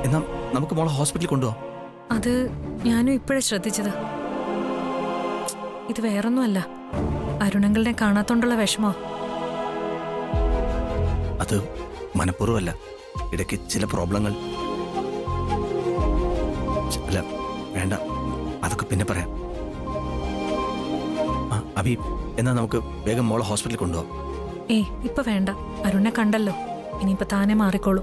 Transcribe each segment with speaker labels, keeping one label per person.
Speaker 1: എന്നാ നമുക്ക് മോളെ ഹോസ്പിറ്റലിൽ കൊണ്ടുപോകാം.
Speaker 2: അത് ഞാനും ഇപ്പോഴേ ശ്രദ്ധിച്ചത്. ഇത് വേറൊന്നുമല്ല, അരുണങ്കളുടെ കാണാത്തോണ്ടുള്ള വിഷമോ.
Speaker 1: അത് മനഃപൂർവ്വമല്ല, ഇടയ്ക്ക് ചില പ്രോബ്ലങ്ങൾ. അല്ല വേണ്ട, അതൊക്കെ പിന്നെ പറയാം. അഭി, എന്നാ നമുക്ക് വേഗം മോളെ ഹോസ്പിറ്റലിൽ കൊണ്ടുപോകാം.
Speaker 2: ഇപ്പൊ വേണ്ട, അരുണെ കണ്ടല്ലോ, ഇനിയിപ്പോ താനെ മാറിക്കോളൂ.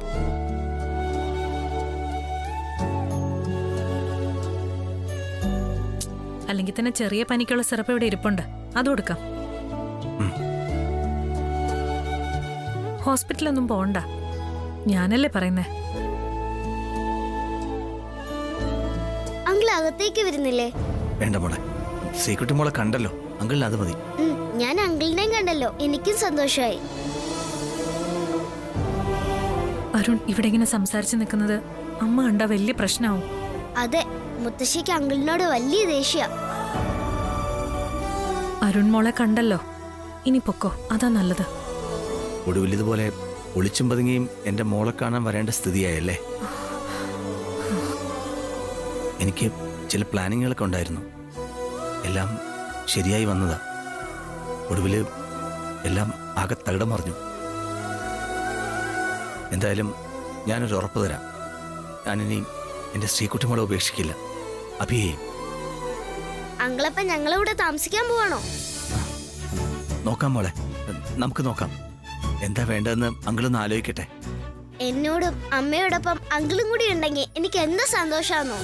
Speaker 2: അല്ലെങ്കിൽ തന്നെ ചെറിയ പനിക്കുള്ള സിറപ്പ് ഇവിടെ ഇരിപ്പുണ്ട്, അത് കൊടുക്കാം. ഹോസ്പിറ്റലൊന്നും പോണ്ട, ഞാനല്ലേ പറയുന്നേ.
Speaker 3: അങ്കിൾ അകത്തേക്ക് വരുന്നില്ലേ?
Speaker 1: വേണ്ട മോളെ, സീക്കുട്ടി മോളെ കണ്ടല്ലോ, അങ്കിളിന് അത് മതി.
Speaker 3: ഞാൻ അങ്കിളിനെയും കണ്ടല്ലോ, എനിക്കും സന്തോഷമായി.
Speaker 2: അരുൺ ഇവിടെ ഇങ്ങനെ സംസാരിച്ചു നിൽക്കുന്നത് അമ്മ കണ്ട വലിയ പ്രശ്നമാവും.
Speaker 3: അതെ, മുത്തശ്ശിക്ക് അങ്കിളിനോട് വലിയ ദേഷ്യ.
Speaker 2: അരുൺ മോളെ കണ്ടല്ലോ, ഇനി പൊക്കോ, അതാ നല്ലത്.
Speaker 1: ഒടുവിൽ ഇതുപോലെ ഒളിച്ചും പതുങ്ങിയും എന്റെ മോളെ കാണാൻ വരേണ്ട സ്ഥിതിയായല്ലേ. എനിക്ക് ചില പ്ലാനിങ്ങുകളൊക്കെ ഉണ്ടായിരുന്നു, എല്ലാം ശരിയായി വന്നതാ. ഒടുവിൽ എല്ലാം ആകെ തകിടം മറിഞ്ഞു. എന്തായാലും ഞാനൊരു ഉറപ്പ് തരാം, ഞാനിനി എന്റെ ശ്രീകുട്ടി മോളെ ഉപേക്ഷിക്കില്ല. അഭിയേ,
Speaker 3: അങ്കിളപ്പ ഞങ്ങളിവിടെ താമസിക്കാൻ പോവാണോ?
Speaker 1: നോക്കാം മോളെ, നമുക്ക് നോക്കാം. എന്താ വേണ്ടതെന്ന് അങ്കിളൊന്ന് ആലോചിക്കട്ടെ.
Speaker 3: എന്നോടും അമ്മയോടൊപ്പം അങ്കിളും കൂടി ഉണ്ടെങ്കിൽ എനിക്ക് എന്ത് സന്തോഷാന്നോ.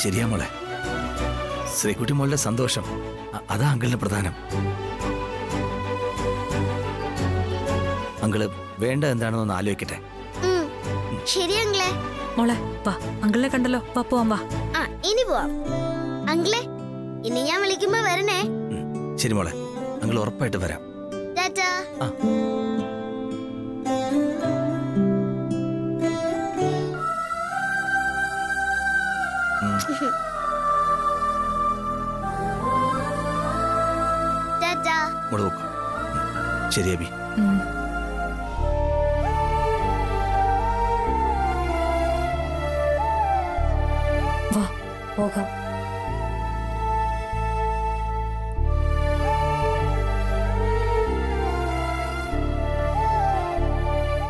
Speaker 1: ശരിയാ മോളെ, ശ്രീകുട്ടി മോളുടെ സന്തോഷം അതാ അങ്കിളിന് പ്രധാനം. അങ്കിള് വേണ്ട എന്താണെന്നൊന്ന് ആലോചിക്കട്ടെ.
Speaker 3: ശരി അങ്കിളെ.
Speaker 2: മോളെ വാ, അങ്കിളിനെ കണ്ടല്ലോ, വാ പോവാം, വാ.
Speaker 3: ഇനി പോവാം. അങ്കിളെ, ഇനി ഞാൻ വിളിക്കുമ്പോ വരണേ.
Speaker 1: ശരി മോളെ, അങ്കിൾ ഉറപ്പായിട്ട് വരാം.
Speaker 3: ടാറ്റാ. ടാറ്റാ.
Speaker 1: മോള് നോക്കൂ. ശരി അബി.
Speaker 2: വാ പോകാം.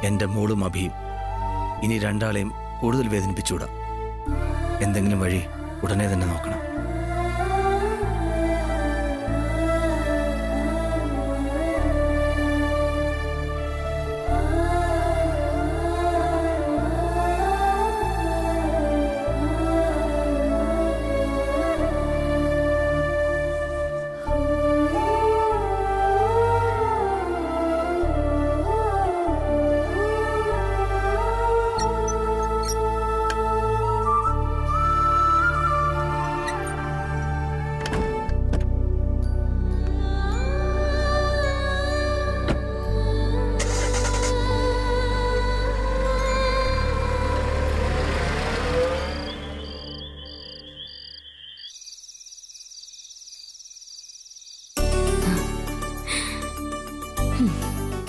Speaker 1: എന്റെ മോളും അഭിയും ഇനി രണ്ടാളെയും കൂടുതൽ വേദനിപ്പിച്ചുകൂടാ. എന്തെങ്കിലും വഴി ഉടനെ തന്നെ നോക്കണം.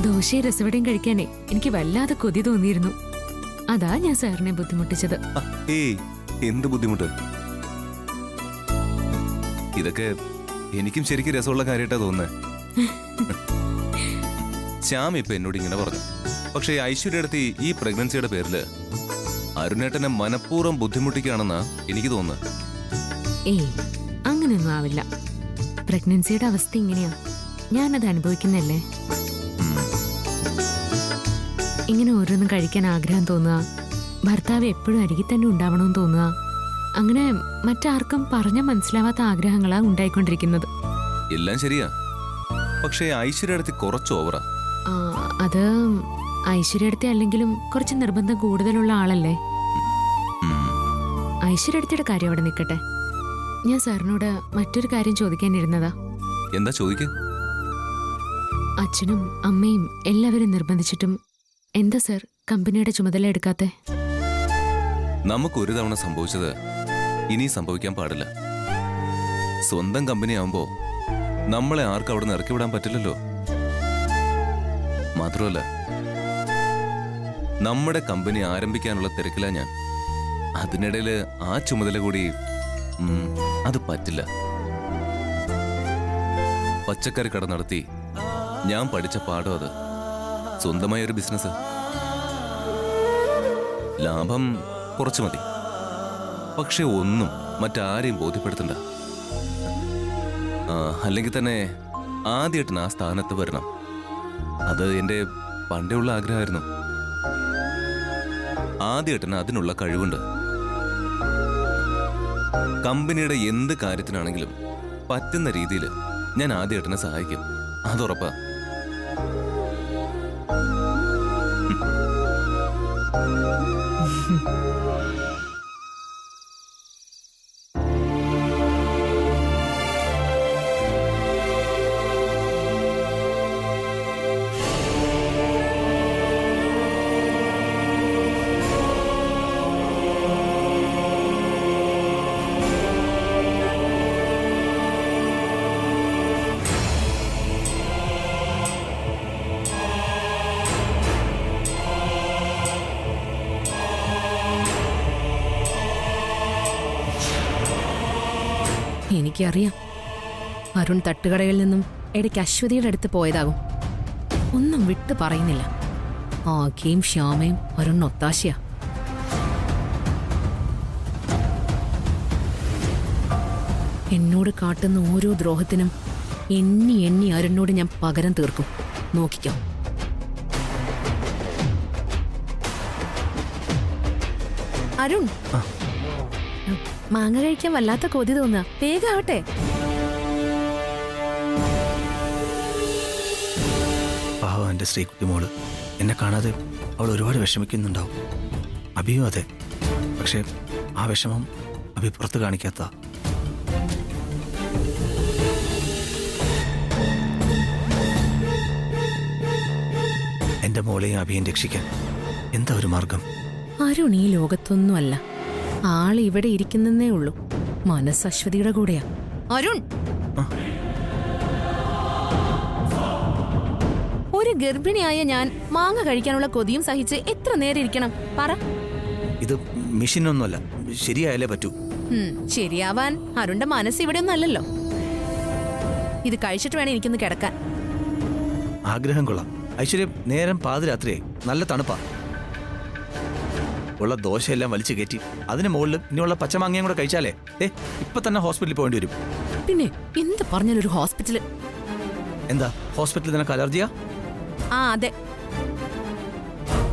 Speaker 4: ദോശയും രസവടയും കഴിക്കാനേ എനിക്ക് വല്ലാതെ കൊതി തോന്നിയിരുന്നു. അതാ ഞാൻ സാറിനെ ബുദ്ധിമുട്ടിച്ചത്.
Speaker 5: എന്ത് ബുദ്ധിമുട്ട്? ഇതൊക്കെ എനിക്കും ശരിക്കും രസമുള്ള കാര്യമായിട്ടാ തോന്നുന്നത്. ശ്യാം ഇപ്പൊ എന്നോട് ഇങ്ങനെ പറഞ്ഞു. പക്ഷേ ഐശ്വര്യടുത്ത് ഈ പ്രഗ്നൻസിയുടെ പേരില് അരുണേട്ടനെ മനഃപൂർവ്വം ബുദ്ധിമുട്ടിക്കുകയാണെന്നാ എനിക്ക് തോന്നുന്നത്.
Speaker 4: അങ്ങനെയൊന്നും ആവില്ല. പ്രഗ്നൻസിയുടെ അവസ്ഥ ഇങ്ങനെയാ, ഞാനത് അനുഭവിക്കുന്നല്ലേ. ഇങ്ങനെ ഓരോന്നും കഴിക്കാൻ ആഗ്രഹം തോന്നുക, ഭർത്താവ് എപ്പോഴും അരികിൽ തന്നെ ഉണ്ടാവണമെന്ന് തോന്നുക, അങ്ങനെ മറ്റാർക്കും പറഞ്ഞാൽ മനസ്സിലാവാത്ത ആഗ്രഹങ്ങളാ ഉണ്ടായിക്കൊണ്ടിരിക്കുന്നത്.
Speaker 5: എല്ലാം ശരിയാ, പക്ഷേ ഐശ്വര്യടുത്ത് കുറച്ച് ഓവറാ.
Speaker 4: അത് ഐശ്വര്യടുത്തി അല്ലെങ്കിലും കുറച്ച് നിർബന്ധം കൂടുതലുള്ള ആളല്ലേ. ഐശ്വര്യടുത്തിയുടെ കാര്യം അവിടെ നിൽക്കട്ടെ, ഞാൻ സാറിനോട് മറ്റൊരു കാര്യം ചോദിക്കാനിരുന്നതാ.
Speaker 5: എന്താ ചോദിക്ക?
Speaker 4: അച്ഛനും അമ്മയും എല്ലാവരും നിർബന്ധിച്ചിട്ടും എന്താ സർ കമ്പനിയുടെ ചുമതല എടുക്കാത്തെ?
Speaker 5: നമുക്ക് ഒരു തവണ സംഭവിച്ചത് ഇനി സംഭവിക്കാൻ പാടില്ല. സ്വന്തം കമ്പനി ആവുമ്പോ നമ്മളെ ആർക്കും അവിടെ നിന്ന് ഇറക്കി വിടാൻ പറ്റില്ലല്ലോ. മാത്രമല്ല, നമ്മുടെ കമ്പനി ആരംഭിക്കാനുള്ള തിരക്കിലാ ഞാൻ. അതിനിടയിൽ ആ ചുമതല കൂടി അത് പറ്റില്ല. പച്ചക്കറി കട നടത്തി ഞാൻ പഠിച്ച പാഠം അത്. സ്വന്തമായ ഒരു ബിസിനസ്. ലാഭം കുറച്ചു മതി, പക്ഷെ ഒന്നും മറ്റാരെയും ബോധ്യപ്പെടുത്തണ്ട. അല്ലെങ്കിൽ തന്നെ ആദ്യമായിട്ട് ആ സ്ഥാനത്ത് വരണം. അത് എൻ്റെ പണ്ടേ ഉള്ള ആഗ്രഹമായിരുന്നു. ആദ്യമായിട്ട് അതിനുള്ള കഴിവുണ്ട്. കമ്പനിയുടെ എന്ത് കാര്യത്തിനാണെങ്കിലും പറ്റുന്ന രീതിയിൽ ഞാൻ ആദ്യമായിട്ടിനെ സഹായിക്കും. അതുറപ്പാ.
Speaker 6: എനിക്കറിയാം, അരുൺ തട്ടുകടയിൽ നിന്നും ഇടയ്ക്ക് അശ്വതിയുടെ അടുത്ത് പോയതാകും. ഒന്നും വിട്ടു പറയുന്നില്ല. ആകെയും ശ്യാമയും അരുൺ ഒത്താശയാ. എന്നോട് കാട്ടുന്ന ഓരോ ദ്രോഹത്തിനും എണ്ണി എണ്ണി അരുണിനോട് ഞാൻ പകരം തീർക്കും. നോക്കിക്കോ. അരുൺ, മാങ്ങ കഴിക്കാൻ വല്ലാത്ത കൊതി തോന്നുക. വേഗാവട്ടെ.
Speaker 1: പാവം എൻ്റെ ശ്രീകുട്ടി മോള്. എന്നെ കാണാതെ അവൾ ഒരുപാട് വിഷമിക്കുന്നുണ്ടാവും. അഭിയും അതെ. പക്ഷെ ആ വിഷമം അഭി പുറത്ത് കാണിക്കാത്ത. എൻ്റെ മോളെയും അഭിയും രക്ഷിക്കാൻ എന്താ ഒരു മാർഗം?
Speaker 6: അരുൺ ഈ ലോകത്തൊന്നുമല്ല. ആള് ഇവിടെ ഇരിക്കുന്നേ ഉള്ളൂ. മനസ്സ് അശ്വതിയുടെ കൂടെയാ. അരുൺ, ഒരു ഗർഭിണിയായ ഞാൻ മാങ്ങ കഴിക്കാനുള്ള കൊതിയും സഹിച്ച് എത്ര നേരം ഇരിക്കണം പറ?
Speaker 1: ഇത് മെഷീനൊന്നുമല്ല, ശരിയായാലേ പറ്റൂ.
Speaker 6: ശരിയാവാൻ അരുണിന്റെ മനസ്സ് ഇവിടെ ഒന്നും അല്ലല്ലോ. ഇത് കഴിച്ചിട്ട് വേണം എനിക്കൊന്ന് കിടക്കാൻ.
Speaker 1: ആഗ്രഹം കൊള്ളാം ഐശ്വര്യം. നേരം പാതിരാത്രിയായി, നല്ല തണുപ്പാ. ഉള്ള ദോശയെല്ലാം വലിച്ചു കയറ്റി അതിന് മുകളിൽ ഇനിയുള്ള പച്ചമാങ്ങയും കൂടെ കഴിച്ചാലേ ഇപ്പൊ തന്നെ ഹോസ്പിറ്റലിൽ പോകേണ്ടി വരും.
Speaker 6: പിന്നെ എന്ത് പറഞ്ഞാലൊരു ഹോസ്പിറ്റല്?
Speaker 1: എന്താ ഹോസ്പിറ്റലിൽ നിനക്ക് അലർജിയാ?
Speaker 6: ആ അതെ.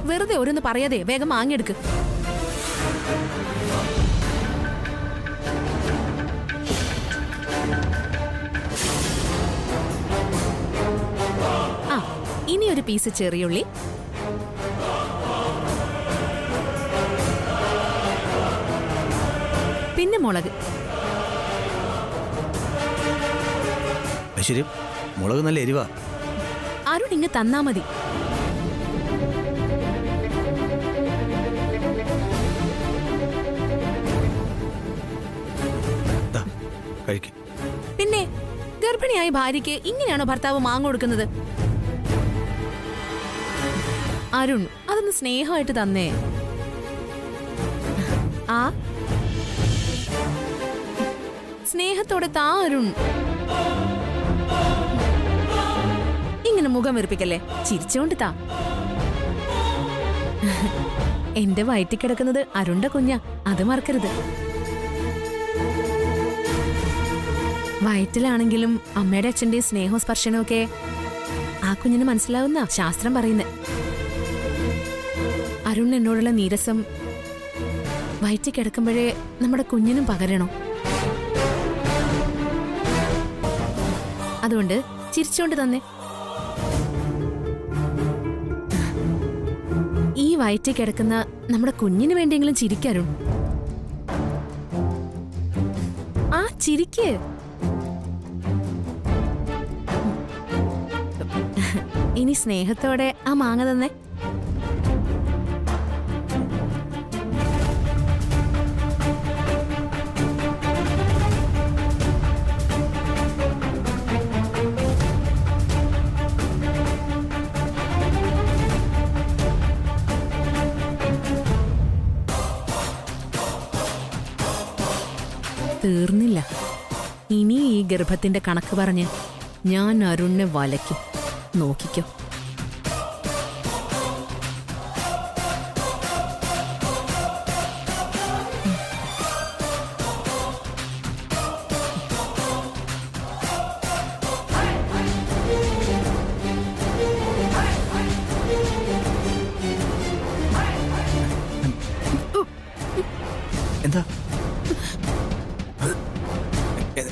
Speaker 6: വെറുതെ ഓരോന്ന് പറയാതെ വേഗം മാങ്ങിയെടുക്ക്. ആ ഇനി ഒരു പീസ് ചെറിയുള്ളി, പിന്നെ മുളക്.
Speaker 1: ഐശ്വര്യം, മുളക് നല്ല എരിവാ.
Speaker 6: അരുൺ ഇങ്ങ് തന്നാ മതി.
Speaker 1: കഴിക്കും.
Speaker 6: പിന്നെ ഗർഭിണിയായ ഭാര്യയ്ക്ക് ഇങ്ങനെയാണോ ഭർത്താവ് മാങ്ങ കൊടുക്കുന്നത്? അരുൺ, അതൊന്ന് സ്നേഹമായിട്ട് തന്നേ. ആ സ്നേഹത്തോടെ താ അരുൺ. ഇങ്ങനെ മുഖം വെറുപ്പിക്കല്ലേ, ചിരിച്ചോണ്ട് താ. എന്റെ വയറ്റിൽ കിടക്കുന്നത് അരുണിന്റെ കുഞ്ഞാ, അത് മറക്കരുത്. വയറ്റിലാണെങ്കിലും അമ്മയുടെ അച്ഛന്റെയും സ്നേഹവും സ്പർശനവും ഒക്കെ ആ കുഞ്ഞിന് മനസ്സിലാവുന്ന ശാസ്ത്രം പറയുന്നത്. അരുൺ എന്നോടുള്ള നീരസം വയറ്റിൽ കിടക്കുമ്പോഴേ നമ്മുടെ കുഞ്ഞിനും പകരണോ? അതുകൊണ്ട് ചിരിച്ചോണ്ട് തന്നെ. ഈ വയറ്റിൽ കിടക്കുന്ന നമ്മുടെ കുഞ്ഞിന് വേണ്ടിയെങ്കിലും ചിരിക്കരുൺ. ആ ചിരിക്ക്. ഇനി സ്നേഹത്തോടെ ആ മാങ്ങ തന്നെ. തീർന്നില്ല. ഇനി ഈ ഗർഭത്തിന്റെ കണക്ക് പറഞ്ഞ് ഞാൻ അരുണിനെ വലയ്ക്കും. നോക്കിക്കോ.
Speaker 1: എന്താ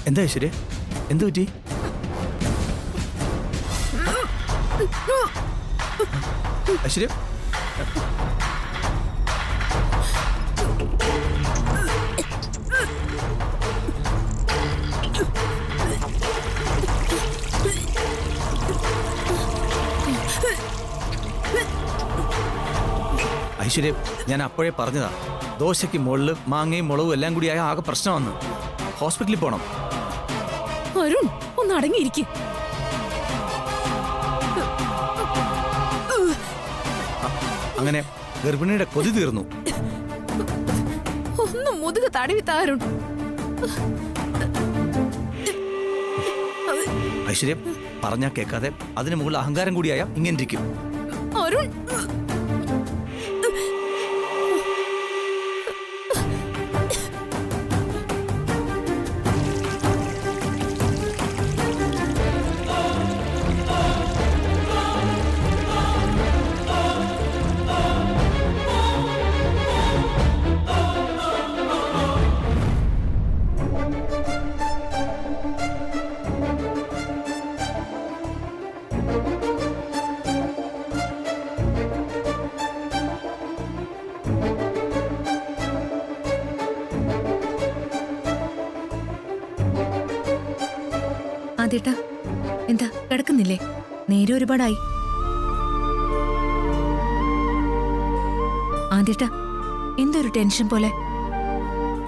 Speaker 1: എന്താ ഐശ്വര്യ, എന്തു പറ്റി? ഐശ്വര്യ, ഐശ്വര്യ, ഞാൻ അപ്പോഴേ പറഞ്ഞതാ, ദോശയ്ക്ക് മുകളിൽ മാങ്ങയും മുളകും എല്ലാം കൂടി ആയ ആകെ പ്രശ്നമാണ്. ഹോസ്പിറ്റലിൽ പോണം.
Speaker 6: അരുൺ ഒന്ന് അടങ്ങിയിരിക്കും.
Speaker 1: അങ്ങനെ ഗർഭിണിയുടെ കൊതി തീർന്നു.
Speaker 6: ഒന്ന് മുതുക് തടവി താരുൺ.
Speaker 1: ഐശ്വര്യ, പറഞ്ഞാ കേൾക്കാതെ അതിന് മുകളിൽ അഹങ്കാരം കൂടിയായ ഇങ്ങനെ ഇരിക്കും.
Speaker 6: അരുൺ
Speaker 2: ആദ്യേട്ടാ, എന്താ കിടക്കുന്നില്ലേ? നേരെ ഒരുപാടായി. ആദ്യേട്ടാ, എന്തൊരു ടെൻഷൻ പോലെ.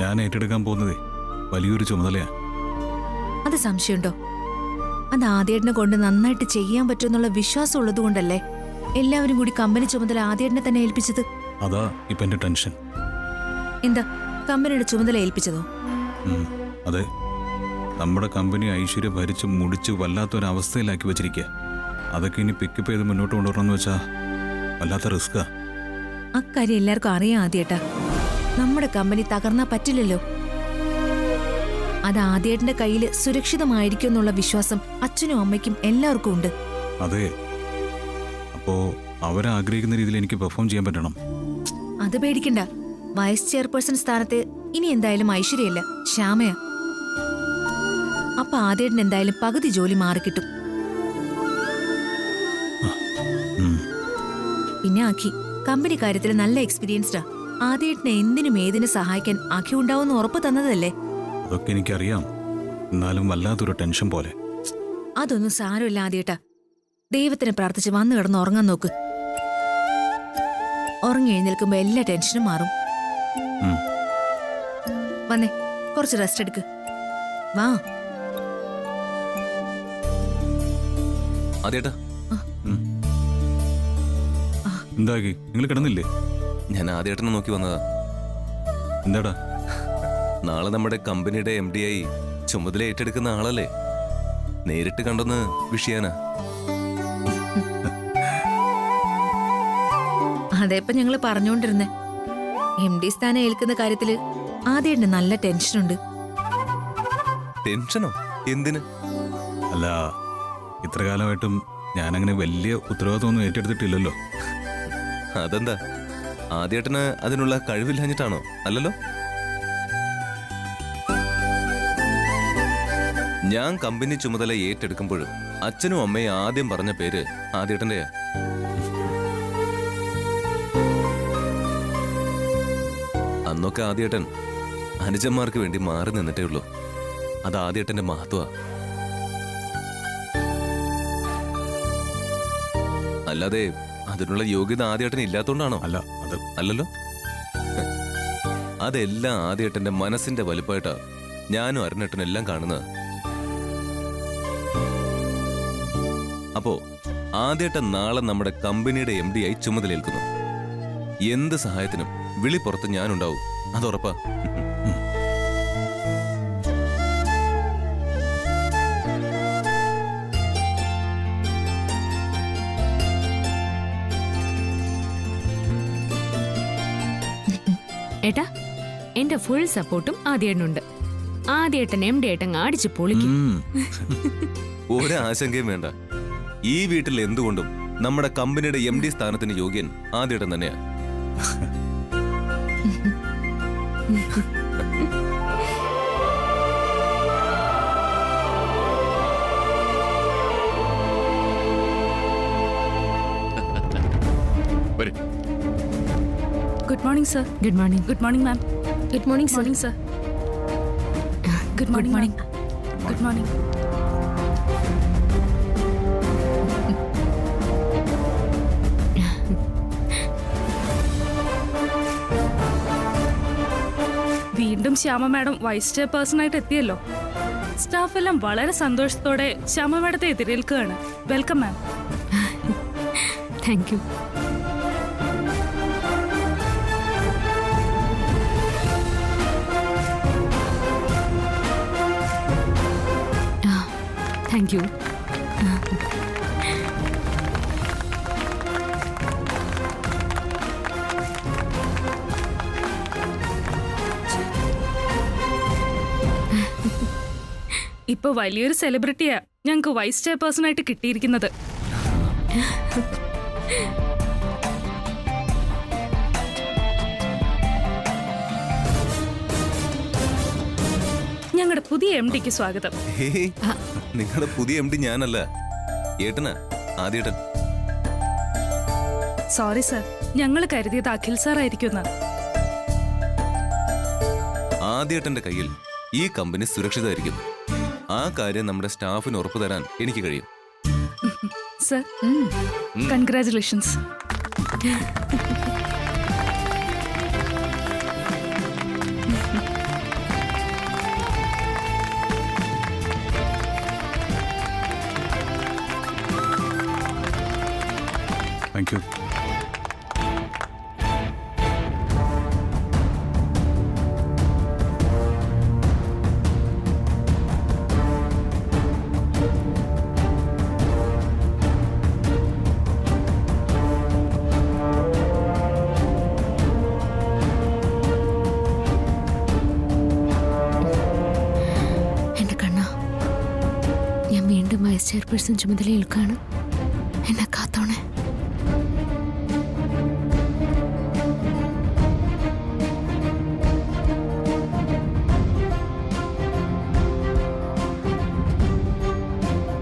Speaker 7: ഞാൻ ഏറ്റെടുക്കാൻ പോകുന്നതേ വലിയൊരു ചുമതലയാ.
Speaker 2: അത് സംശയമുണ്ടോ? അത് ആദ്യേട്ടനെ കൊണ്ട് നന്നായിട്ട് ചെയ്യാൻ പറ്റുമെന്നുള്ള വിശ്വാസം ഉള്ളത് കൊണ്ടല്ലേ എല്ലാവരും കൂടി കമ്പനി ചുമതല ആദ്യേട്ടനെ തന്നെ ഏൽപ്പിച്ചത്.
Speaker 7: അതാ ഇപ്പൊ എന്റെ ടെൻഷൻ.
Speaker 2: എന്താ കമ്പനിയുടെ ചുമതല ഏൽപ്പിച്ചതോ?
Speaker 7: അതെ, നമ്മുടെ കമ്പനി ഐശ്വര്യ ഭരിച്ച് മുടിച്ച് വല്ലാത്തൊരവസ്ഥയിലാക്കി വെച്ചിരിക്കുക. അതൊക്കെ ഇനി പിക്കപ്പ് ചെയ്ത് മുന്നോട്ട് കൊണ്ടുവരണമെന്ന് വെച്ചാ വല്ലാത്ത റിസ്ക്കാ.
Speaker 2: അക്കാര്യം എല്ലാവർക്കും അറിയാം ആദ്യേട്ടാ. നമ്മുടെ കമ്പനി തകർന്നാ പറ്റില്ലല്ലോ. അത് ആദ്യേട്ടന്റെ കയ്യിൽ സുരക്ഷിതമായിരിക്കും എന്നുള്ള വിശ്വാസം അച്ഛനും അമ്മയ്ക്കും എല്ലാവർക്കും ഉണ്ട്.
Speaker 7: അതെ, അപ്പോ അവരാഗ്രഹിക്കുന്ന രീതിയിൽ എനിക്ക് പെർഫോം ചെയ്യാൻ പറ്റണം.
Speaker 2: അത് പേടിക്കണ്ട. വൈസ് ചെയർപേഴ്സൺ സ്ഥാനത്ത് ഇനി എന്തായാലും ഐശ്വര്യല്ല, ശ്യാമയാ. അപ്പൊ ആദ്യേട്ടൻ എന്തായാലും പകുതി ജോലി മാറിക്കിട്ടും. പിന്നെ ആഖി കമ്പനി കാര്യത്തിൽ നല്ല എക്സ്പീരിയൻസ്ഡാ. ആദ്യേട്ടനെ എന്തിനും ഏതിനും സഹായിക്കാൻ ആഖി ഉണ്ടാവുമെന്ന് ഉറപ്പ് തന്നതല്ലേ?
Speaker 7: അതൊക്കെ എനിക്കറിയാം, എന്നാലും വല്ലാത്തൊരു ടെൻഷൻ പോലെ.
Speaker 2: അതൊന്നും സാരമില്ല ആദ്യേട്ടാ. ദൈവത്തിനെ പ്രാർത്ഥിച്ച് വന്നു കിടന്ന് ഉറങ്ങാൻ നോക്ക്. ഉറങ്ങി എഴുന്നേൽക്കുമ്പോ എല്ലാ ടെൻഷനും മാറും. വന്നേ, കുറച്ച് റെസ്റ്റ് എടുക്ക്. വാ.
Speaker 5: അതേട്ടാ,
Speaker 7: എന്താക്കി, നിങ്ങൾ കിടന്നില്ലേ?
Speaker 5: ഞാൻ ആദ്യേട്ടനെ നോക്കി വന്നതാ.
Speaker 7: എന്താടാ?
Speaker 5: നാളെ നമ്മുടെ കമ്പനിയുടെ MD ആയി ചുമതല ഏറ്റെടുക്കുന്ന ആളല്ലേ, നേരിട്ട് കണ്ടൊന്ന് വിഷയാനാ.
Speaker 2: അതേപ്പോ ഞങ്ങള് പറഞ്ഞോണ്ടിരുന്നേ. MD സ്ഥാനം ഏൽക്കുന്ന കാര്യത്തില് ആദ്യേട്ടന് നല്ല ടെൻഷനുണ്ട്.
Speaker 5: ടെൻഷനോ? എന്തിന്?
Speaker 7: അല്ല, ഇത്ര കാലമായിട്ടും ഞാനങ്ങനെ വലിയ ഉത്തരവാദിത്വമൊന്നും ഏറ്റെടുത്തിട്ടില്ലല്ലോ.
Speaker 5: അതെന്താ, ആദ്യേട്ടന് അതിനുള്ള കഴിവില്ലാഞ്ഞിട്ടാണോ? അല്ലല്ലോ. ഞാൻ കമ്പനി ചുമതല ഏറ്റെടുക്കുമ്പോഴും അച്ഛനും അമ്മയും ആദ്യം പറഞ്ഞ പേര് ആദ്യേട്ടന്റെയാ. അന്നൊക്കെ ആദ്യേട്ടൻ അനുജന്മാർക്ക് വേണ്ടി മാറി നിന്നിട്ടേ ഉള്ളൂ. അത് ആദ്യേട്ടന്റെ മഹത്വ. അല്ലാതെ അതിനുള്ള യോഗ്യത ആദ്യേട്ടന് ഇല്ലാത്തോണ്ടാണോ?
Speaker 7: അല്ല, അത്
Speaker 5: അല്ലല്ലോ. അതെല്ലാം ആദ്യേട്ടന്റെ മനസ്സിന്റെ വലുപ്പമായിട്ടാ ഞാനും അരുണേട്ടനും എല്ലാം കാണുന്നത്. അപ്പോ ആദ്യേട്ടൻ നാളെ നമ്മുടെ കമ്പനിയുടെ MD ആയി ചുമതലയേൽക്കുന്നു. എന്ത് സഹായത്തിനും വിളി പുറത്ത് ഞാനുണ്ടാവും, അതുറപ്പാ.
Speaker 4: ഏട്ടാ എന്റെ ഫുൾ സപ്പോർട്ടും ആദ്യേട്ടനുണ്ട്. ആദ്യേട്ടൻ MD ഏട്ടൻ അടിച്ചു പൊളിക്കും.
Speaker 5: ഒരാശങ്കയും വേണ്ട. ഈ വീട്ടിൽ എന്തുകൊണ്ടും നമ്മുടെ കമ്പനിയുടെ MD സ്ഥാനത്തിന് യോഗ്യൻ ആദ്യേട്ടൻ തന്നെയാ.
Speaker 8: Good morning sir.
Speaker 4: Good morning.
Speaker 8: Good morning ma'am.
Speaker 2: Good morning sir.
Speaker 8: Morning sir. Good morning morning. Good morning. വീണ്ടും ശ്യാമ മാഡം വൈസ് ചെയർപേഴ്സണായിട്ട് എത്തിയല്ലോ. സ്റ്റാഫ് എല്ലാം വളരെ സന്തോഷത്തോടെ ശ്യാമ മാഡത്തെ എതിരേൽക്കുകയാണ്. Welcome ma'am.
Speaker 4: Thank you. Thank you.
Speaker 8: ഇപ്പൊ വലിയൊരു സെലിബ്രിറ്റിയാ ഞങ്ങൾക്ക് വൈസ് ചെയർപേഴ്സണായിട്ട് കിട്ടിയിരിക്കുന്നത്. ഞങ്ങളുടെ പുതിയ MDക്ക് സ്വാഗതം.
Speaker 5: ഹേയ്, നിങ്ങളുടെ പുതിയ MD ഞാനല്ല, ഏട്ടനാ, ആദ്യേട്ടൻ.
Speaker 8: സോറി സർ, ഞങ്ങൾ കരുതിയത് അഖിൽ സാർ ആയിരിക്കുന്ന.
Speaker 5: ആദ്യേട്ടന്റെ കയ്യിൽ ഈ കമ്പനി സുരക്ഷിതമായിരിക്കും. ആ കാര്യം നമ്മുടെ സ്റ്റാഫിന് ഉറപ്പു തരാൻ എനിക്ക് കഴിയും.
Speaker 8: Sir, congratulations.
Speaker 7: Thank you.
Speaker 4: എന്റെ കണ്ണ, ഞാൻ വീണ്ടും വൈസ് ചെയർപേഴ്സൺ ചുമതലയേൽക്കാണ്. എന്നെ കാത്തോണേ.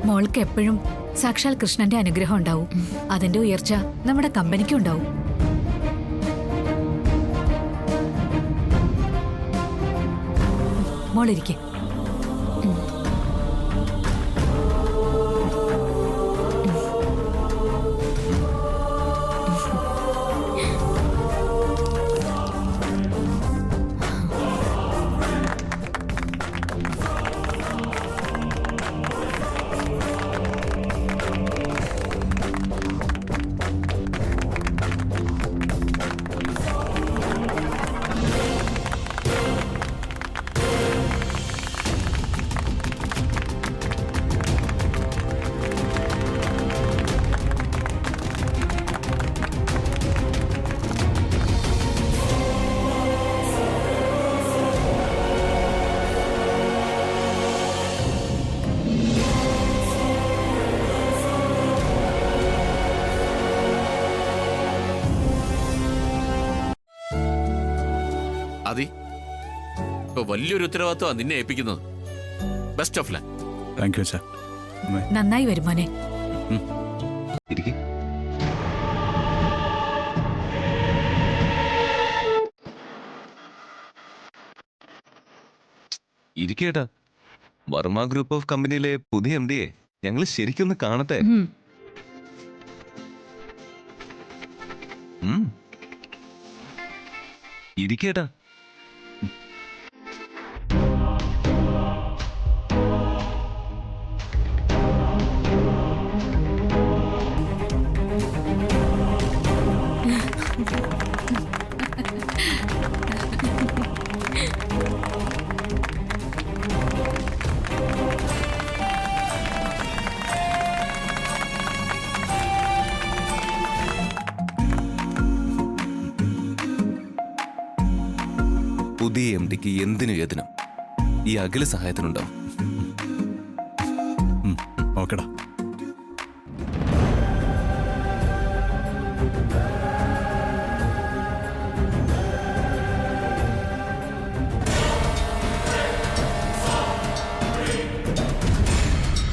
Speaker 2: മോൾക്ക് എപ്പോഴും സാക്ഷാൽ കൃഷ്ണന്റെ അനുഗ്രഹം ഉണ്ടാവും. അതിന്റെ ഉയർച്ച നമ്മുടെ കമ്പനിക്കും ഉണ്ടാവും. മോളിരിക്കെ.
Speaker 9: അതി, ഇപ്പൊ വലിയൊരു ഉത്തരവാദിത്വമാണ് നിന്നെ ഏൽപ്പിക്കുന്നത്. Best of luck.
Speaker 7: Thank you അച്ഛാ.
Speaker 2: നന്നായി വരും മോനെ.
Speaker 5: ഇരിക്ക്. ഇരിക്കേട്ടാ, വർമ്മ ഗ്രൂപ്പ് ഓഫ് കമ്പനിയിലെ പുതിയ MD യെ ഞങ്ങൾ ശരിക്കൊന്ന് കാണട്ടെ. ഇരിക്കേട്ടാ. പുതിയ MD ക്ക് എന്തിനും ഏതിനും ഈ അഖില സഹായത്തിനുണ്ടാവും.
Speaker 7: ഓക്കെടാ.